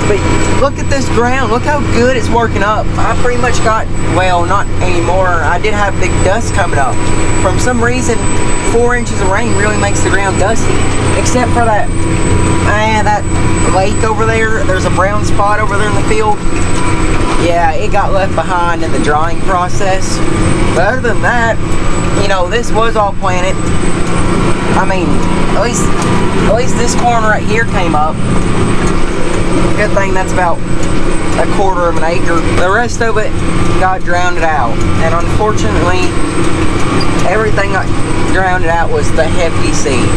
But look at this ground. Look how good it's working up. I pretty much got, well, not anymore. I did have big dust coming up. For some reason, 4 inches of rain really makes the ground dusty. Except for that lake over there. There's a brown spot over there in the field. Yeah, it got left behind in the drying process. But other than that, you know, this was all planted. I mean, at least this corner right here came up. Good thing that's about 1/4 of an acre. The rest of it got drowned out. And unfortunately, everything got drowned out was the heavy seed.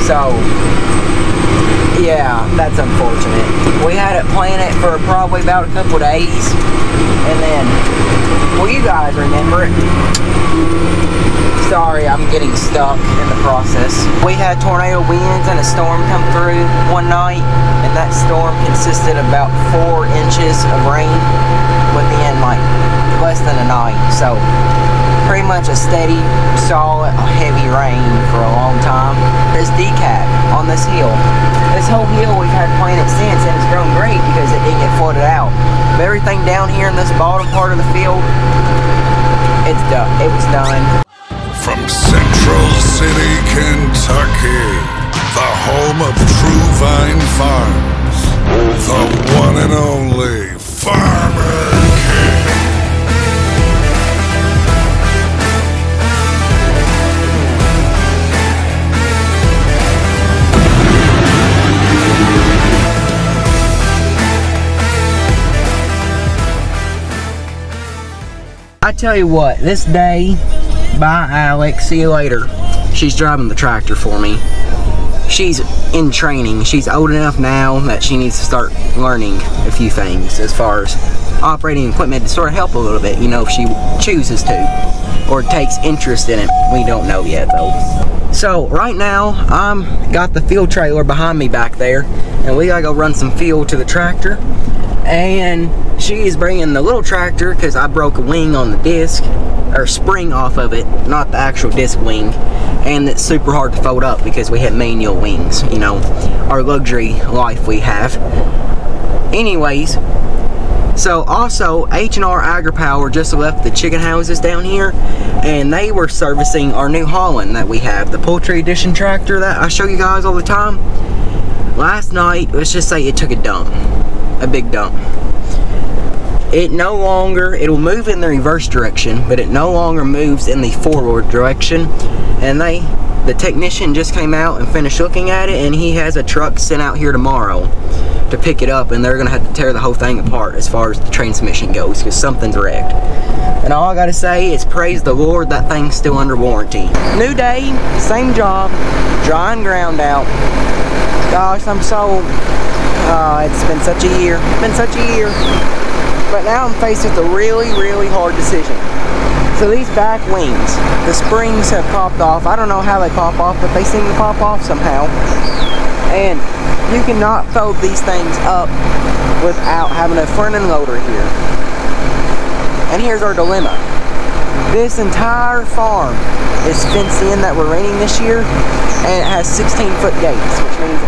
So, yeah, that's unfortunate. We had it planted for probably about a couple days. And then, well, you guys remember it. Sorry, I'm getting stuck in the process. We had tornado winds and a storm come through one night, and that storm consisted of about 4 inches of rain within like less than a night. So pretty much a steady, solid, heavy rain for a long time. There's decap on this hill. This whole hill we've had planted since, and it's grown great because it didn't get flooded out. But everything down here in this bottom part of the field, it's done. It was done. From Central City, Kentucky, the home of True Vine Farms, the one and only Farmer King. I tell you what, this day, bye Alex, see you later. She's driving the tractor for me. She's in training. She's old enough now that she needs to start learning a few things as far as operating equipment to sort of help a little bit, you know, if she chooses to or takes interest in it. We don't know yet though. So right now I'm got the field trailer behind me back there, and we gotta go run some fuel to the tractor. And she is bringing the little tractor because I broke a wing on the disc, or spring off of it, not the actual disc wing, and it's super hard to fold up because we have manual wings, you know, our luxury life we have. Anyways, so also H&R AgriPower just left the chicken houses down here, and they were servicing our New Holland that we have, the poultry edition tractor that I show you guys all the time. Last night, let's just say it took a dump. A big dump. It no longer, it'll move in the reverse direction, but it no longer moves in the forward direction. And the technician just came out and finished looking at it, and he has a truck sent out here tomorrow to pick it up, and they're gonna have to tear the whole thing apart as far as the transmission goes, because something's wrecked. And all I gotta say is praise the Lord, that thing's still under warranty. New day, same job, drying ground out. Gosh, I'm so, it's been such a year. It's been such a year. But now I'm faced with a really, really hard decision. So these back wings, the springs have popped off. I don't know how they pop off, but they seem to pop off somehow. And you cannot fold these things up without having a front end loader here. And here's our dilemma. This entire farm is fenced in that we're renting this year, and it has 16-foot gates, which means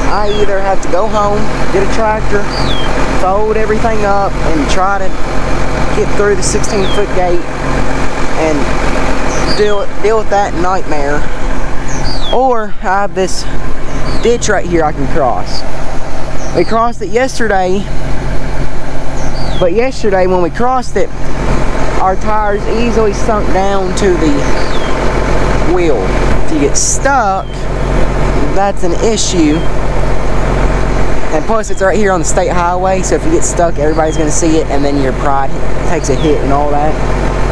I either have to go home, get a tractor, fold everything up, and try to get through the 16-foot gate and deal with that nightmare. Or I have this ditch right here I can cross. We crossed it yesterday, but yesterday when we crossed it, our tires easily sunk down to the wheel. If you get stuck, that's an issue. And plus it's right here on the state highway, so if you get stuck, everybody's gonna see it, and then your pride takes a hit and all that.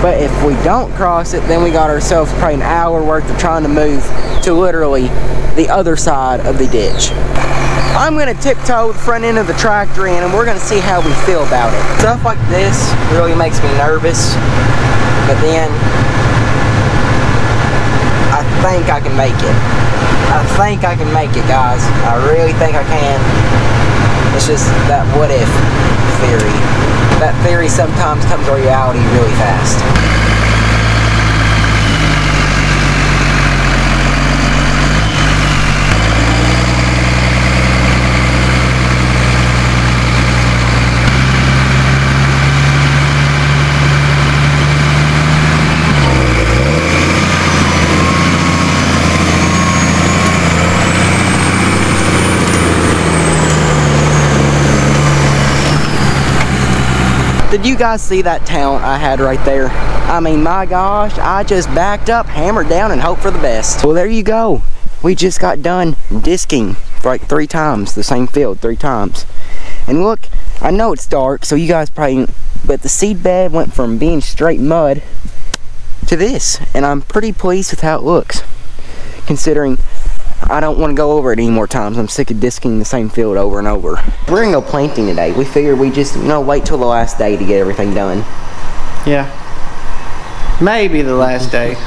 But if we don't cross it, then we got ourselves probably an hour worth of trying to move to literally the other side of the ditch. I'm gonna tiptoe the front end of the tractor in, and we're gonna see how we feel about it. Stuff like this really makes me nervous, but then I think I can make it. I think I can make it, guys. I really think I can. It's just that what if theory. That theory sometimes comes to reality really fast. Did you guys see that talent I had right there? I mean, my gosh, I just backed up, hammered down, and hoped for the best. Well, there you go. We just got done disking for like 3 times, the same field 3 times. And look, I know it's dark, so you guys probably, but the seed bed went from being straight mud to this, and I'm pretty pleased with how it looks, considering I don't want to go over it any more times. I'm sick of disking the same field over and over. We're gonna go planting today. We figured we just, wait till the last day to get everything done. Yeah. Maybe the last day.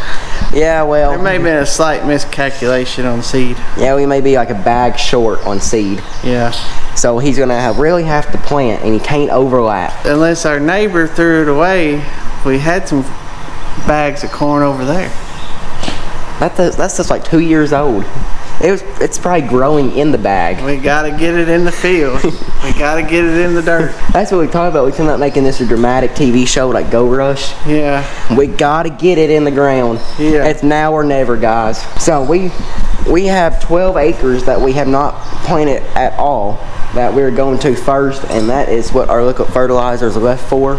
Yeah, well. There may have been a slight miscalculation on seed. Yeah, we may be like a bag short on seed. Yeah. So he's gonna really have to plant, and he can't overlap. Unless our neighbor threw it away, we had some bags of corn over there. That's just like 2 years old. It's probably growing in the bag. We gotta get it in the field. We gotta get it in the dirt. That's what we talked about. We talking about making this a dramatic TV show like Go Rush. Yeah. We gotta get it in the ground. Yeah. It's now or never, guys. So we have 12 acres that we have not planted at all that we're going to first, and that is what our liquid fertilizer is left for.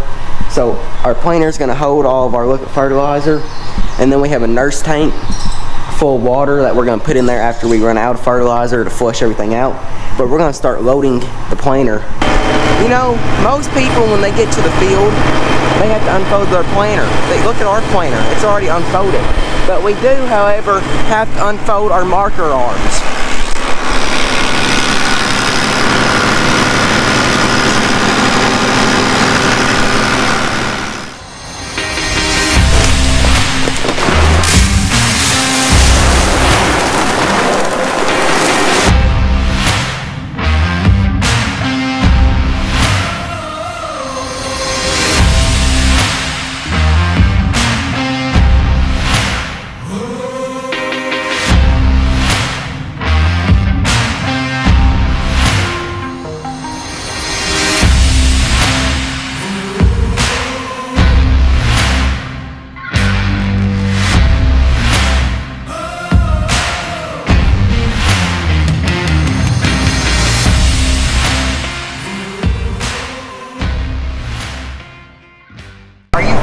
So our planter is going to hold all of our liquid fertilizer, and then we have a nurse tank full of water that we're going to put in there after we run out of fertilizer to flush everything out. But we're going to start loading the planter. You know, most people when they get to the field, they have to unfold their planter. They look at our planter, it's already unfolded. But we do, however, have to unfold our marker arms.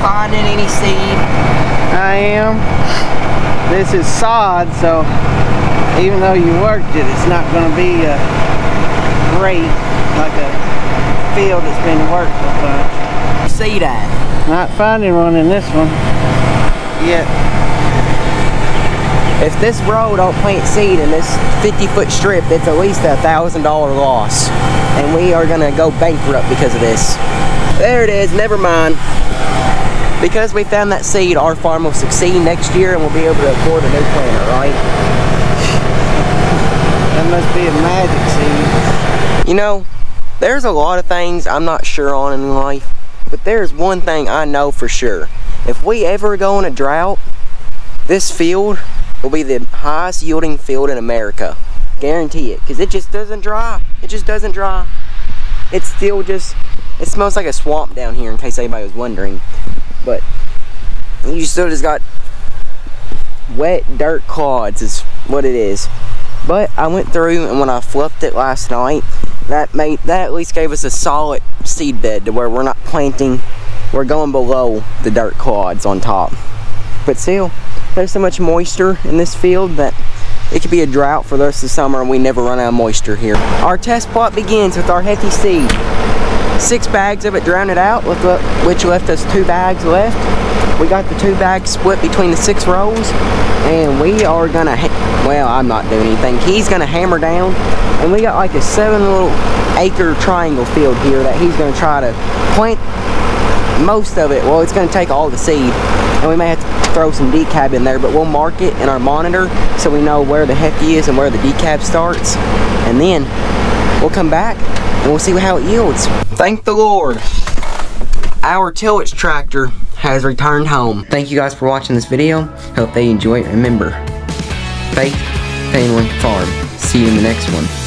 Finding any seed? I am. This is sod, so even though you worked it, it's not going to be great like a field that's been worked a bunch. Seed at? Not finding one in this one yet. If this row don't plant seed in this 50-foot strip, it's at least a $1,000 loss, and we are gonna go bankrupt because of this. There it is. Never mind. Because we found that seed, our farm will succeed next year and we'll be able to afford a new planter, right? That must be a magic seed. You know, there's a lot of things I'm not sure on in life, but there's one thing I know for sure. If we ever go in a drought, this field will be the highest yielding field in America. Guarantee it, because it just doesn't dry. It just doesn't dry. It's still just, it smells like a swamp down here in case anybody was wondering. But you still just got wet dirt clods is what it is. But I went through, and when I fluffed it last night, that at least gave us a solid seed bed to where we're not planting, we're going below the dirt clods on top. But still, there's so much moisture in this field that it could be a drought for the rest of the summer and we never run out of moisture here. Our test plot begins with our healthy seed. 6 bags of it drowned it out, which left us 2 bags left. We got the 2 bags split between the 6 rows, and we are gonna, well, I'm not doing anything. He's gonna hammer down, and we got like a 7-acre triangle field here that he's gonna try to plant most of it. Well, it's gonna take all the seed, and we may have to throw some decab in there, but we'll mark it in our monitor so we know where the hefty is and where the decab starts, and then we'll come back and we'll see how it yields. Thank the Lord, our tillage tractor has returned home. Thank you guys for watching this video. Hope they enjoy it. Remember, faith, family, farm. See you in the next one.